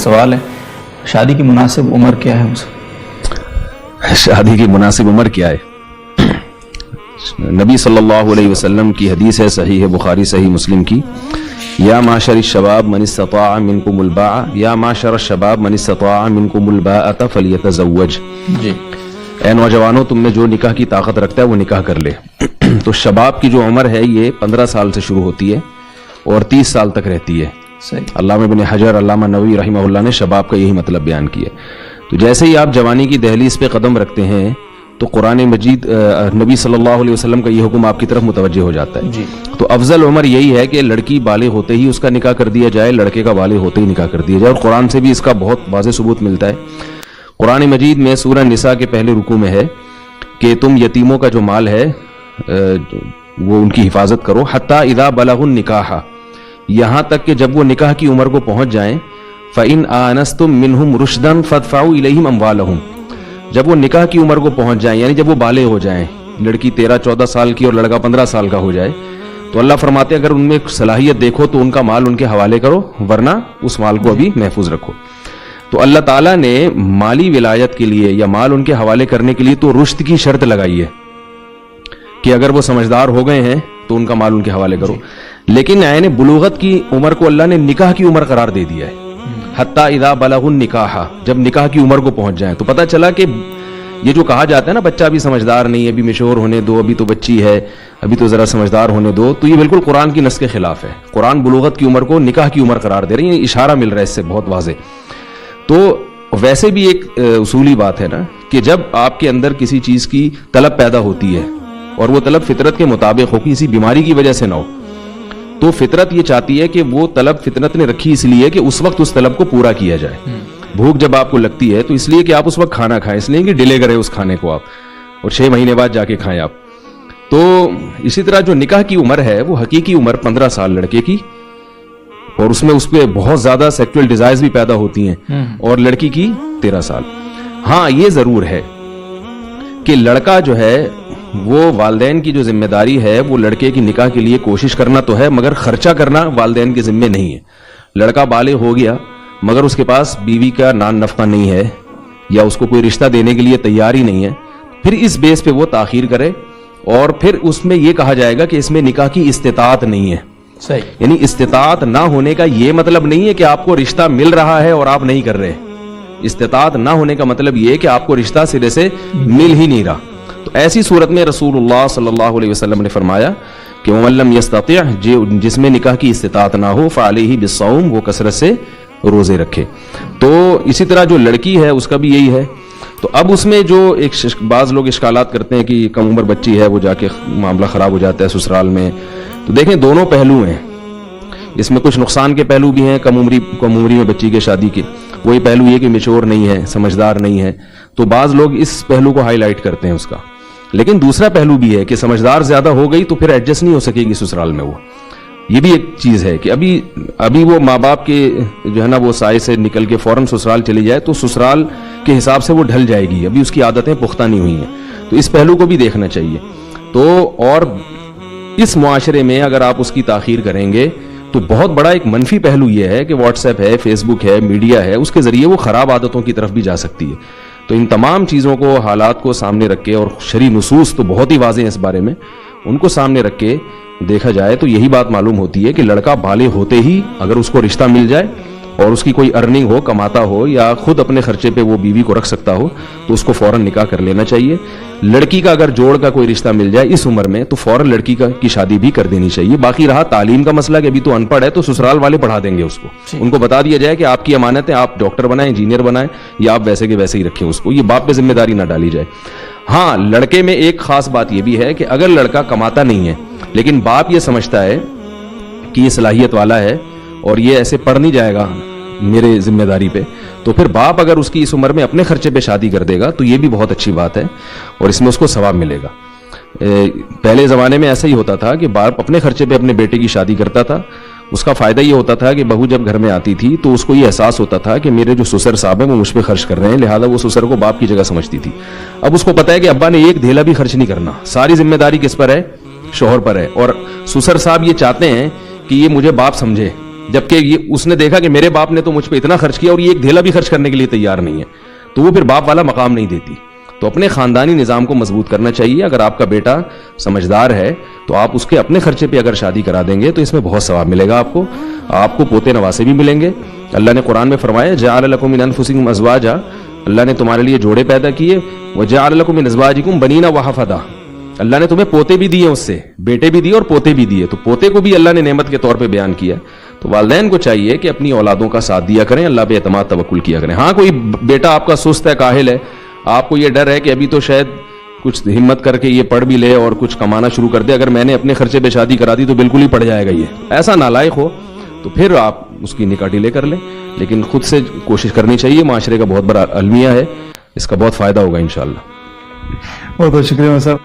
سوال ہے, شادی کی مناسب عمر کیا ہے؟ شادی کی مناسب عمر کیا ہے؟ نبی صلی اللہ علیہ وسلم کی حدیث ہے, صحیح ہے بخاری صحیح مسلم کی, یا معشر الشباب من استطاع منکم الباء, یا معشر الشباب من استطاع منکم الباءۃ فلیتزوج. جی, اے نوجوانوں تم میں جو نکاح کی طاقت رکھتا ہے وہ نکاح کر لے. تو شباب کی جو عمر ہے یہ 15 سال سے شروع ہوتی ہے اور 30 سال تک رہتی ہے. صحیح. علامہ ابن حجر, علامہ نووی رحمہ اللہ نے شباب کا یہی مطلب بیان کیا. تو جیسے ہی آپ جوانی کی دہلیز پہ قدم رکھتے ہیں تو قرآن مجید نبی صلی اللہ علیہ وسلم کا یہ حکم آپ کی طرف متوجہ ہو جاتا ہے. جی. تو افضل عمر یہی ہے کہ لڑکی بالغ ہوتے ہی اس کا نکاح کر دیا جائے, لڑکے کا بالغ ہوتے ہی نکاح کر دیا جائے. اور قرآن سے بھی اس کا بہت واضح ثبوت ملتا ہے. قرآن مجید میں سورہ نساء کے پہلے رکوع میں ہے کہ تم یتیموں کا جو مال ہے وہ ان کی حفاظت کرو, حتیٰ اذا بلغوا النکاح, یہاں تک کہ جب وہ نکاح کی عمر کو پہنچ جائیں, فَإِنْ آنَسْتُم مِّنْهُمْ رُشْدًا فَادْفَعُوا إِلَيْهِمْ أَمْوَالَهُم, جب وہ نکاح کی عمر کو پہنچ جائیں یعنی جب وہ بالغ ہو جائیں, لڑکی 13-14 سال کی اور لڑکا 15 سال کا ہو جائے, تو اللہ فرماتے ہیں اگر ان میں صلاحیت دیکھو تو ان کا مال ان کے حوالے کرو, ورنہ اس مال کو ابھی محفوظ رکھو. تو اللہ تعالیٰ نے مالی ولایت کے لیے یا مال ان کے حوالے کرنے کے لیے تو رشد کی شرط لگائی ہے کہ اگر وہ سمجھدار ہو گئے ہیں تو ان کا مال ان کے حوالے کرو. لیکن عین بلوغت کی عمر کو اللہ نے نکاح کی عمر قرار دے دیا ہے, حتیٰ اذا بلغوا النکاح, جب نکاح کی عمر کو پہنچ جائیں. تو پتہ چلا کہ یہ جو کہا جاتا ہے نا بچہ ابھی سمجھدار نہیں ہے, ابھی میچور ہونے دو, ابھی تو بچی ہے, ابھی تو ذرا سمجھدار ہونے دو, تو یہ بالکل قرآن کی نص کے خلاف ہے. قرآن بلوغت کی عمر کو نکاح کی عمر قرار دے رہی ہے, اشارہ مل رہا ہے اس سے بہت واضح. تو ویسے بھی ایک اصولی بات ہے نا کہ جب آپ کے اندر کسی چیز کی طلب پیدا ہوتی ہے اور وہ طلب فطرت کے مطابق ہو, کسی بیماری کی وجہ سے نہ ہو, تو فطرت یہ چاہتی ہے کہ وہ طلب فطرت نے رکھی اس لیے کہ اس وقت اس طلب کو پورا کیا جائے. بھوک جب آپ کو لگتی ہے تو اس لیے کہ آپ اس وقت کھانا کھائیں, اس لیے کہ ڈیلے کریں اس کھانے کو آپ, اور 6 مہینے بعد جا کے کھائیں آپ. تو اسی طرح جو نکاح کی عمر ہے وہ حقیقی عمر 15 سال لڑکے کی, اور اس میں اس پہ بہت زیادہ سیکچول ڈیزائرز بھی پیدا ہوتی ہیں, اور لڑکی کی 13 سال. ہاں یہ ضرور ہے کہ لڑکا جو ہے وہ والدین کی جو ذمہ داری ہے وہ لڑکے کی نکاح کے لیے کوشش کرنا تو ہے, مگر خرچہ کرنا والدین کے ذمہ نہیں ہے. لڑکا بالغ ہو گیا مگر اس کے پاس بیوی کا نان نفقہ نہیں ہے یا اس کو کوئی رشتہ دینے کے لیے تیار ہی نہیں ہے, پھر اس بیس پہ وہ تاخیر کرے, اور پھر اس میں یہ کہا جائے گا کہ اس میں نکاح کی استطاعت نہیں ہے. صحیح. یعنی استطاعت نہ ہونے کا یہ مطلب نہیں ہے کہ آپ کو رشتہ مل رہا ہے اور آپ نہیں کر رہے. استطاعت نہ ہونے کا مطلب یہ ہے کہ آپ کو رشتہ سرے سے مل ہی نہیں رہا. تو ایسی صورت میں رسول اللہ صلی اللہ علیہ وسلم نے فرمایا کہ وَمَن لَّمْ يَسْتَطِعْ, جس میں نکاح کی استطاعت نہ ہو, فَعَلَيْهِ بِالصَّوْمِ, وہ کثرت سے روزے رکھے. تو اسی طرح جو لڑکی ہے اس کا بھی یہی ہے. تو اب اس میں جو ایک بعض لوگ اشکالات کرتے ہیں کہ کم عمر بچی ہے وہ جا کے معاملہ خراب ہو جاتا ہے سسرال میں. تو دیکھیں دونوں پہلو ہیں, اس میں کچھ نقصان کے پہلو بھی ہیں کم عمری میں بچی کے شادی کے. وہی پہلو یہ کہ میچور نہیں ہے, سمجھدار نہیں ہے, تو بعض لوگ اس پہلو کو ہائی لائٹ کرتے ہیں اس کا. لیکن دوسرا پہلو بھی ہے کہ سمجھدار زیادہ ہو گئی تو پھر ایڈجسٹ نہیں ہو سکے گی سسرال میں. وہ یہ بھی ایک چیز ہے کہ ابھی وہ ماں باپ کے جو ہے نا وہ سائے سے نکل کے فوراً سسرال چلی جائے تو سسرال کے حساب سے وہ ڈھل جائے گی, ابھی اس کی عادتیں پختہ نہیں ہوئی ہیں. تو اس پہلو کو بھی دیکھنا چاہیے. تو اور اس معاشرے میں اگر آپ اس کی تاخیر کریں گے تو بہت بڑا ایک منفی پہلو یہ ہے کہ واٹس ایپ ہے, فیس بک ہے, میڈیا ہے, اس کے ذریعے وہ خراب عادتوں کی طرف بھی جا سکتی ہے. تو ان تمام چیزوں کو, حالات کو سامنے رکھ کے, اور شرعی نصوص تو بہت ہی واضح ہیں اس بارے میں, ان کو سامنے رکھ کے دیکھا جائے تو یہی بات معلوم ہوتی ہے کہ لڑکا بالغ ہوتے ہی اگر اس کو رشتہ مل جائے اور اس کی کوئی ارننگ ہو, کماتا ہو, یا خود اپنے خرچے پہ وہ بیوی کو رکھ سکتا ہو, تو اس کو فوراً نکاح کر لینا چاہیے. لڑکی کا اگر جوڑ کا کوئی رشتہ مل جائے اس عمر میں تو فوراً لڑکی کی شادی بھی کر دینی چاہیے. باقی رہا تعلیم کا مسئلہ کہ ابھی تو ان پڑھ ہے تو سسرال والے پڑھا دیں گے اس کو, ان کو بتا دیا جائے کہ آپ کی امانت ہے, آپ ڈاکٹر بنائیں, انجینئر بنائیں, یا آپ ویسے کے ویسے ہی رکھیں اس کو. یہ باپ پہ ذمہ داری نہ ڈالی جائے. ہاں لڑکے میں ایک خاص بات یہ بھی ہے کہ اگر لڑکا کماتا نہیں ہے لیکن باپ یہ سمجھتا ہے کہ یہ صلاحیت والا ہے اور یہ ایسے پڑھ نہیں جائے گا میرے ذمہ داری پہ, تو پھر باپ اگر اس کی اس عمر میں اپنے خرچے پہ شادی کر دے گا تو یہ بھی بہت اچھی بات ہے اور اس میں اس کو ثواب ملے گا. پہلے زمانے میں ایسا ہی ہوتا تھا کہ باپ اپنے خرچے پہ اپنے بیٹے کی شادی کرتا تھا. اس کا فائدہ یہ ہوتا تھا کہ بہو جب گھر میں آتی تھی تو اس کو یہ احساس ہوتا تھا کہ میرے جو سسر صاحب ہیں وہ مجھ پہ خرچ کر رہے ہیں, لہٰذا وہ سسر کو باپ کی جگہ سمجھتی تھی. اب اس کو پتا ہے کہ ابا نے ایک دھیلا بھی خرچ نہیں کرنا, ساری ذمہ داری کس پر ہے, شوہر پر ہے. اور سسر صاحب یہ چاہتے ہیں کہ یہ مجھے باپ سمجھے, جبکہ یہ اس نے دیکھا کہ میرے باپ نے تو مجھ پہ اتنا خرچ کیا اور یہ ایک دھیلا بھی خرچ کرنے کے لیے تیار نہیں ہے, تو وہ پھر باپ والا مقام نہیں دیتی. تو اپنے خاندانی نظام کو مضبوط کرنا چاہیے. اگر آپ کا بیٹا سمجھدار ہے تو آپ اس کے اپنے خرچے پہ اگر شادی کرا دیں گے تو اس میں بہت ثواب ملے گا آپ کو پوتے نواسے بھی ملیں گے. اللہ نے قرآن میں فرمایا جعل لکم من انفسکم ازواجا, اللہ نے تمہارے لیے جوڑے پیدا کیے. وجعل لکم من ازواجکم بنینا وحفدا, اللہ نے تمہیں پوتے بھی دیے, اس سے بیٹے بھی دیے اور پوتے بھی دیے. تو پوتے کو بھی اللہ نے نعمت کے طور پہ بیان کیا. تو والدین کو چاہیے کہ اپنی اولادوں کا ساتھ دیا کریں, اللہ پہ اعتماد توکل کیا کریں. ہاں کوئی بیٹا آپ کا سست ہے, کاہل ہے, آپ کو یہ ڈر ہے کہ ابھی تو شاید کچھ ہمت کر کے یہ پڑھ بھی لے اور کچھ کمانا شروع کر دے, اگر میں نے اپنے خرچے پہ شادی کرا دی تو بالکل ہی پڑ جائے گا, یہ ایسا نالائق ہو تو پھر آپ اس کی نکاح ڈیلے کر لیں. لیکن خود سے کوشش کرنی چاہیے. معاشرے کا بہت بڑا المیہ ہے, اس کا بہت فائدہ ہوگا انشاءاللہ. بہت بہت شکریہ صاحب.